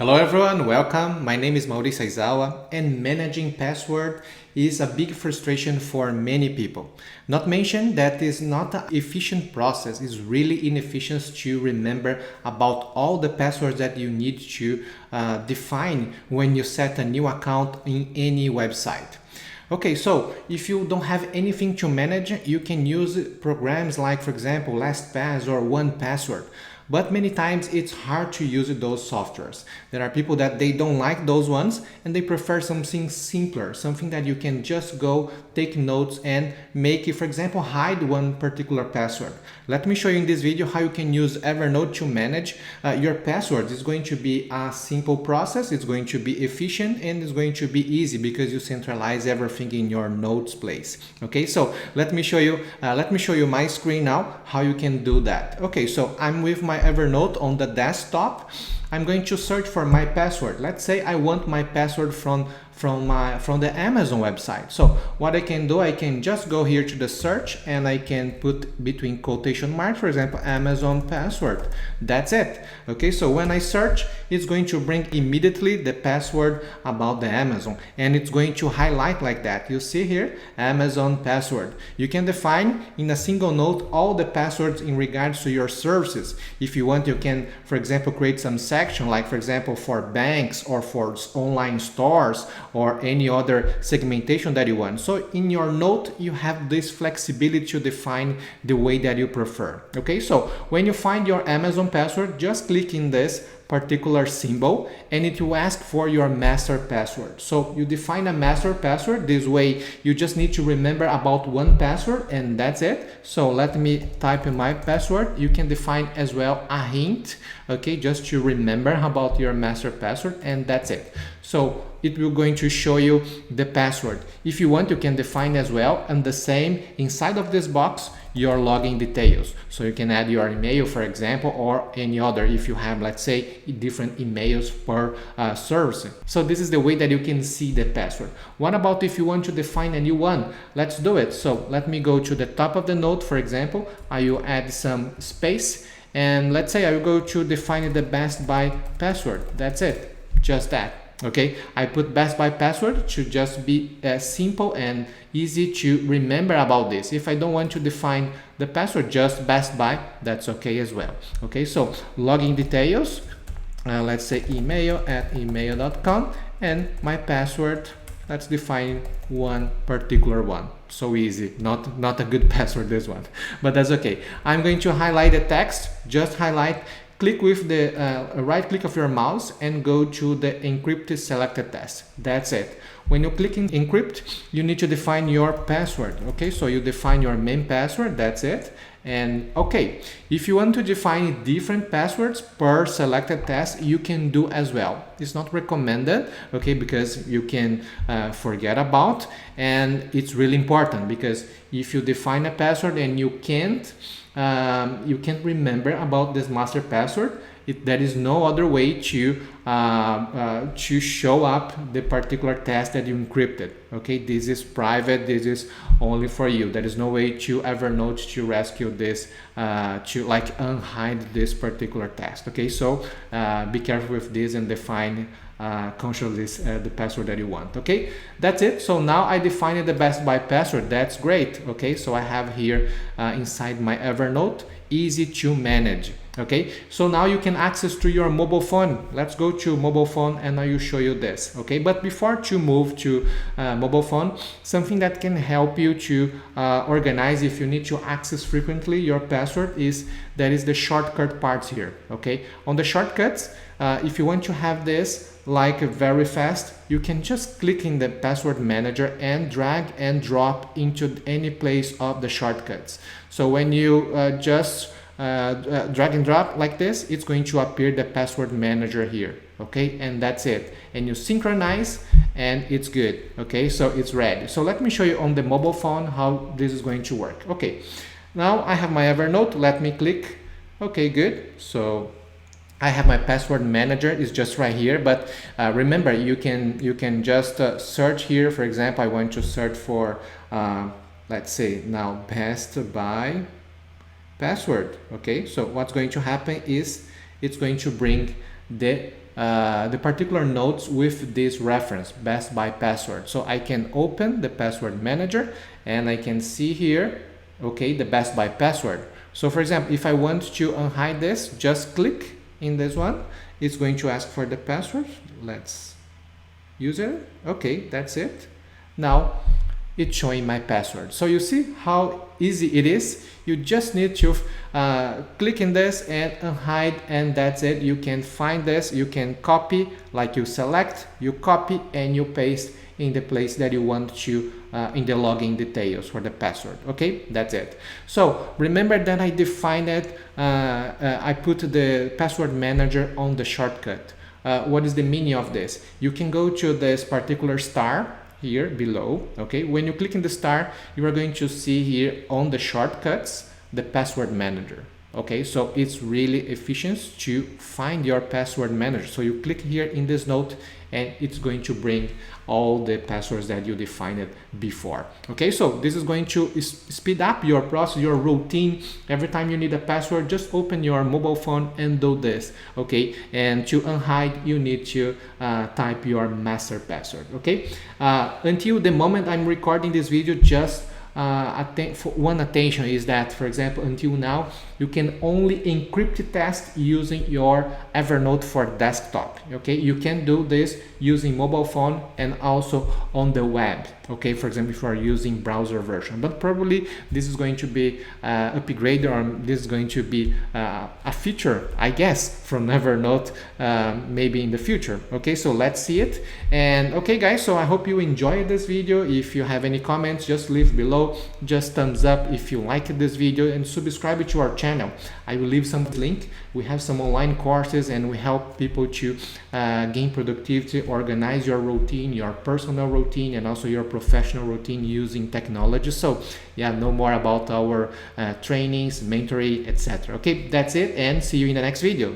Hello everyone, welcome. My name is Mauricio Aizawa and managing password is a big frustration for many people. Not mention that is not an efficient process, it's really inefficient to remember about all the passwords that you need to define when you set a new account in any website. Okay, so if you don't have anything to manage, you can use programs like, for example, LastPass or 1Password. But many times it's hard to use those softwares. There are people that they don't like those ones and they prefer something simpler, something that you can just go take notes and make it, for example, hide one particular password. Let me show you in this video how you can use Evernote to manage your passwords. It's going to be a simple process, it's going to be efficient, and it's going to be easy because you centralize everything in your notes place. Okay, so let me show you my screen now, how you can do that. Okay, so I'm with my Evernote on the desktop. I'm going to search for my password. Let's say I want my password from the Amazon website. So what I can do, I can just go here to the search and I can put between quotation marks, for example, Amazon password. That's it. Okay, so when I search, it's going to bring immediately the password about the Amazon and it's going to highlight like that. You see here, Amazon password. You can define in a single note all the passwords in regards to your services. If you want, you can, for example, create some section like, for example, for banks or for online stores or any other segmentation that you want. So in your note, you have this flexibility to define the way that you prefer. Okay, so when you find your Amazon password, just click in this particular symbol and it will ask for your master password. So you define a master password. This way you just need to remember about one password and that's it. So let me type in my password. You can define as well a hint, okay, just to remember about your master password and that's it. So it will going to show you the password. If you want, you can define as well and the same inside of this box your login details. So you can add your email, for example, or any other if you have, let's say, different emails per service. So this is the way that you can see the password. What about if you want to define a new one? Let's do it. So let me go to the top of the note, for example. I will add some space and let's say I will go to define the Best Buy password. That's it, just that. Okay, I put Best Buy password to just be simple and easy to remember about this. If I don't want to define the password, just Best Buy, that's okay as well. Okay, so login details, let's say email@email.com and my password, let's define one particular one. So easy, not a good password this one, but that's okay. I'm going to highlight the text, just highlight. Click with the right click of your mouse and go to the encrypted selected test. That's it. When you click in encrypt, you need to define your password. Okay, so you define your main password, that's it. And okay, if you want to define different passwords per selected test, you can do as well. It's not recommended, okay, because you can forget about, and it's really important because if you define a password and you can't remember about this master password, there is no other way to show up the particular test that you encrypted. Okay, this is private, this is only for you. There is no way to Evernote to rescue this, to like unhide this particular test. Okay, so be careful with this and define consciously the password that you want. Okay, that's it. So now I defined the Best Buy password. That's great. Okay, so I have here inside my Evernote, easy to manage. Okay, so now you can access to your mobile phone. Let's go to mobile phone and I will show you this. Okay, but before to move to mobile phone, something that can help you to organize if you need to access frequently your password is there is the shortcut parts here. Okay, on the shortcuts, if you want to have this like very fast, you can just click in the password manager and drag and drop into any place of the shortcuts. So when you just drag and drop like this, it's going to appear the password manager here. Okay, and that's it, and you synchronize and it's good. Okay, so it's ready. So let me show you on the mobile phone how this is going to work. Okay, now I have my Evernote. Let me click. Okay, good. So I have my password manager, it's just right here, but remember you can just search here. For example, I want to search for let's say now Best Buy password. Okay, so what's going to happen is it's going to bring the the particular notes with this reference, best by password. So I can open the password manager and I can see here, okay, the best by password. So for example, if I want to unhide this, just click in this one. It's going to ask for the password. Let's use it. Okay, that's it. Now it's showing my password. So you see how easy it is. You just need to click in this and unhide, and that's it. You can find this, you can copy, like you select, you copy and you paste in the place that you want to in the login details for the password. Okay, that's it. So remember that I defined it, I put the password manager on the shortcut. What is the meaning of this? You can go to this particular star here below. Okay, when you click in the star, you are going to see here on the shortcuts the password manager. Okay, so it's really efficient to find your password manager. So you click here in this note and it's going to bring all the passwords that you defined before. Okay, so this is going to speed up your process, your routine. Every time you need a password, just open your mobile phone and do this. Okay, and to unhide, you need to type your master password. Okay, until the moment I'm recording this video, just one attention is that, for example, until now you can only encrypt test using your Evernote for desktop. Okay, you can do this using mobile phone and also on the web. Okay, for example, if you are using browser version, but probably this is going to be upgraded, or this is going to be a feature, I guess, from Evernote maybe in the future. Okay, so let's see it. And okay guys, so I hope you enjoyed this video. If you have any comments, just leave below. Just thumbs up if you liked this video, and subscribe to our channel. I will leave some link. We have some online courses and we help people to gain productivity, organize your routine, your personal routine and also your professional routine using technology. So yeah, know more about our trainings, mentoring, etc. Okay, that's it, and see you in the next video.